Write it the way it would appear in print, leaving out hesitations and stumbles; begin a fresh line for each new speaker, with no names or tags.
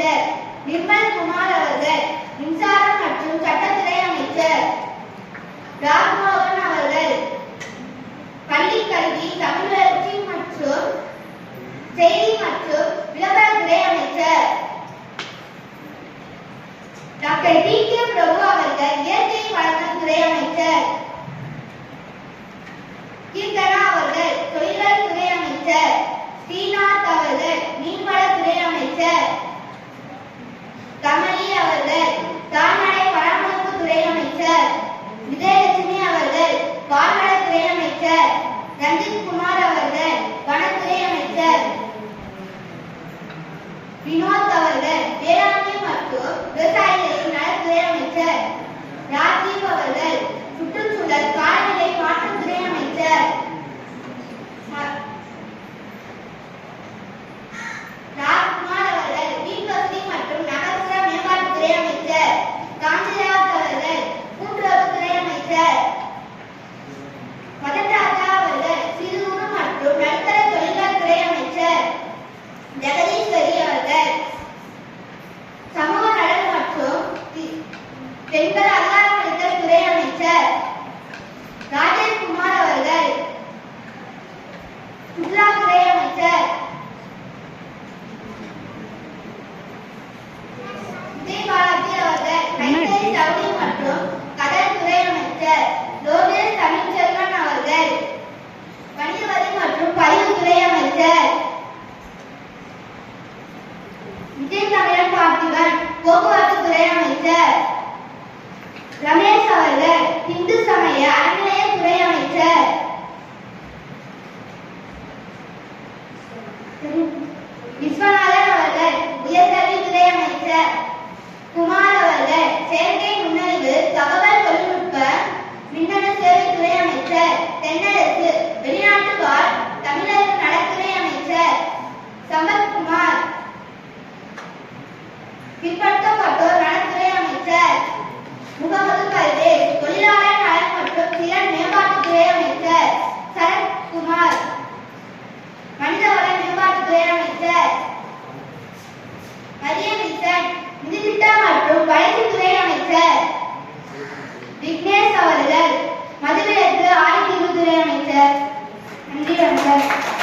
அமைச்சர் நிர்மல் குமார் அவர்கள் மின்சாரம் மற்றும் சட்டத்துறை அமைச்சர். ராஜ்மோகன் அவர்கள் பள்ளி கல்வி, தமிழ் வளர்ச்சி மற்றும் செய்தி மற்றும் விளம்பரத்துறை அமைச்சர். Doctor DK. பிரபு அவர்கள் இயற்கை வளங்கள் துறை அமைச்சர். கீர்த்தனா அவர்கள் தொழிலாளர் துறை அமைச்சர். ஸ்ரீநாத் அவர்கள் மீன்வளத்துறை அமைச்சர். கமலி அவர்கள் கால்நடை பராமரிப்பு துறை அமைச்சர். விஜயலட்சுமி அவர்கள் பால்வளத்துறை அமைச்சர். ரஞ்சித் குமார் அவர்கள் வனத்துறை அமைச்சர். வினோத் அவர்கள் வேளாண்மை மற்றும் விவசாயிகளின் நலத்துறை அமைச்சர். ராஜீவ் அவர்கள் சுற்றுச்சூழல் காலநிலை மாற்றத்துறை அமைச்சர். ராஜ்குமார் அவர்கள் வீட்டுவசதி மற்றும் நகர்ப்புற மேம்பாட்டுத்துறை அமைச்சர். காந்திராஜ் அவர்கள் கூட்டுறவுத்துறை அமைச்சர். மதன் ராஜா அவர்கள் சிறு குறு மற்றும் நடுத்தர தொழிலாளர் துறை அமைச்சர். ஜெகதீஸ்வரி அவர்கள் சமூக நலன் மற்றும் பெண்கள் அதிகாரமளித்தல் துறை அமைச்சர். ராஜேஷ்குமார் அவர்கள் சுற்றுலாத்துறை அமைச்சர். விஜயபாலாஜி அவர்கள் கைத்தறி ஜவுளி மற்றும் கடல் துறை அமைச்சர். லோகேஷ் தமிழ்ச்செல்வன் அவர்கள் வணிக வரி மற்றும் பதிவுத்துறை அமைச்சர். விஜய் தமிழன் பார்த்திபன் போக்குவரத்து துறை அமைச்சர். ரமேஷ் அவர்கள் இந்து சமய அறநிலையத்துறை அமைச்சர். விஸ்வநாதன் அவர்கள் உயர்கல்வித்துறை அமைச்சர். குமார் அவர்கள் செயற்கை நுண்ணறிவு தகவல் தொழில்நுட்ப மின்னணு சேவைத்துறை அமைச்சர். தென்னரசு வெளிநாட்டு வாழ் தமிழர் நலத்துறை அமைச்சர். சம்பத்குமார் பிற்படுத்தப்பட்டோர் நலத்துறை அமைச்சர். முகமது பர்வேஸ் தொழிலாளர் நலன் மற்றும் திறன் மேம்பாட்டுத்துறை அமைச்சர். சரத்குமார் மனிதவள மேம்பாட்டுத்துறை அமைச்சர். மரியமிசன் நிதித்திட்டம் மற்றும் வளர்ச்சித்துறை அமைச்சர். விக்னேஷ் அவர்கள் மதுவிலக்கு ஆணைக்குழுத்துறை அமைச்சர். நன்றி.